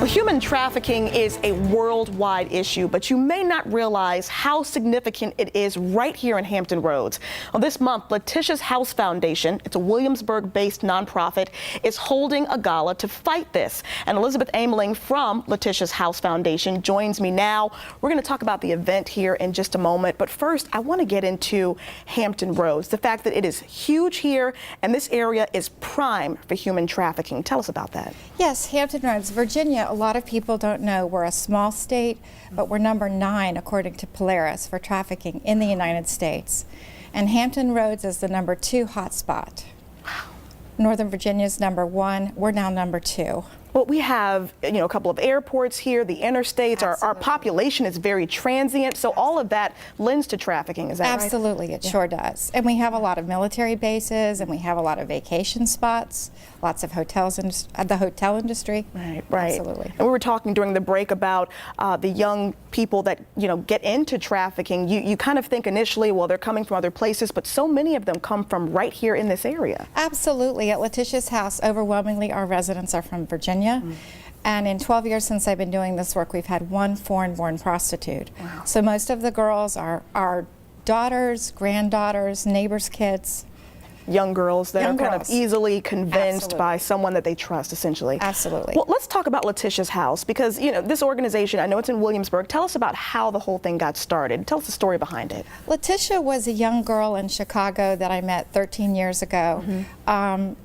Well, human trafficking is a worldwide issue, but you may not realize how significant it is right here in Hampton Roads. Well, this month, Letitia's House Foundation, it's a Williamsburg-based nonprofit, is holding a gala to fight this. And Elizabeth Ameling from Letitia's House Foundation joins me now. We're going to talk about the event here in just a moment, but first, I want to get into Hampton Roads, the fact that it is huge here, and this area is prime for human trafficking. Tell us about that. Yes, Hampton Roads, Virginia. A lot of people don't know we're a small state, but we're number 9 according to Polaris for trafficking in the United States. And Hampton Roads is the number 2 hotspot. Northern Virginia's number 1. We're now number 2. Well, we have, a couple of airports here, the interstates, our population is very transient, so all of that lends to trafficking, is that right? Absolutely, it sure does. And we have a lot of military bases, and we have a lot of vacation spots, lots of hotels, the hotel industry. Right. Absolutely. And we were talking during the break about the young people that, get into trafficking. You kind of think initially, well, they're coming from other places, but so many of them come from right here in this area. Absolutely. At Letitia's House, overwhelmingly our residents are from Virginia. And in 12 years since I've been doing this work, we've had 1 foreign-born prostitute. Wow. So most of the girls are our daughters, granddaughters, neighbors' kids. Young girls that are kind of easily convinced by someone that they trust, essentially. Absolutely. Well, let's talk about Letitia's House, because, this organization, I know it's in Williamsburg. Tell us about how the whole thing got started. Tell us the story behind it. Letitia was a young girl in Chicago that I met 13 years ago.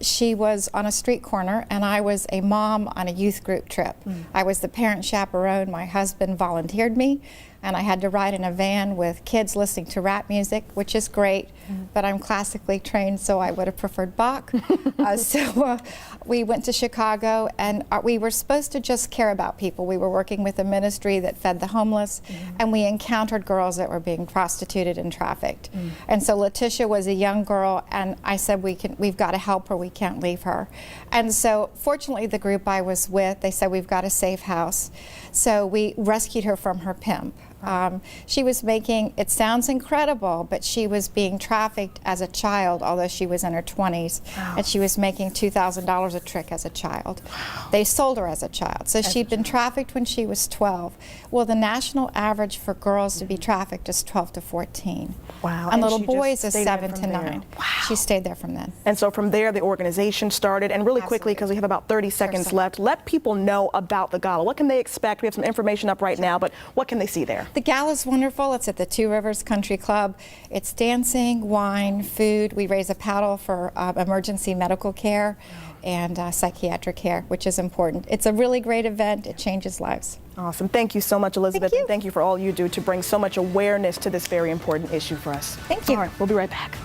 She was on a street corner, and I was a mom on a youth group trip. I was the parent chaperone. My husband volunteered me, and I had to ride in a van with kids listening to rap music, which is great, but I'm classically trained, so I would have preferred Bach. So we went to Chicago, and we were supposed to just care about people. We were working with a ministry that fed the homeless, and we encountered girls that were being prostituted and trafficked. And so Letitia was a young girl, and I said, we've got to help her, we can't leave her. And so fortunately the group I was with, they said, we've got a safe house. So we rescued her from her pimp. She was making, it sounds incredible, but she was being trafficked as a child, although she was in her 20s, and she was making $2,000 a trick as a child. They sold her as a child. So she'd been trafficked when she was 12. Well, the national average for girls to be trafficked is 12 to 14. Wow. And little boys is 7 to 9. Wow. She stayed there from then. And so from there, the organization started. And really quickly, because we have about 30 seconds left, let people know about the gala. What can they expect? We have some information up right now, but what can they see there? The gala's wonderful. It's at the Two Rivers Country Club. It's dancing, wine, food. We raise a paddle for emergency medical care and psychiatric care, which is important. It's a really great event. It changes lives. Awesome. Thank you so much, Elizabeth. Thank you. And thank you for all you do to bring so much awareness to this very important issue for us. Thank you. All right, we'll be right back.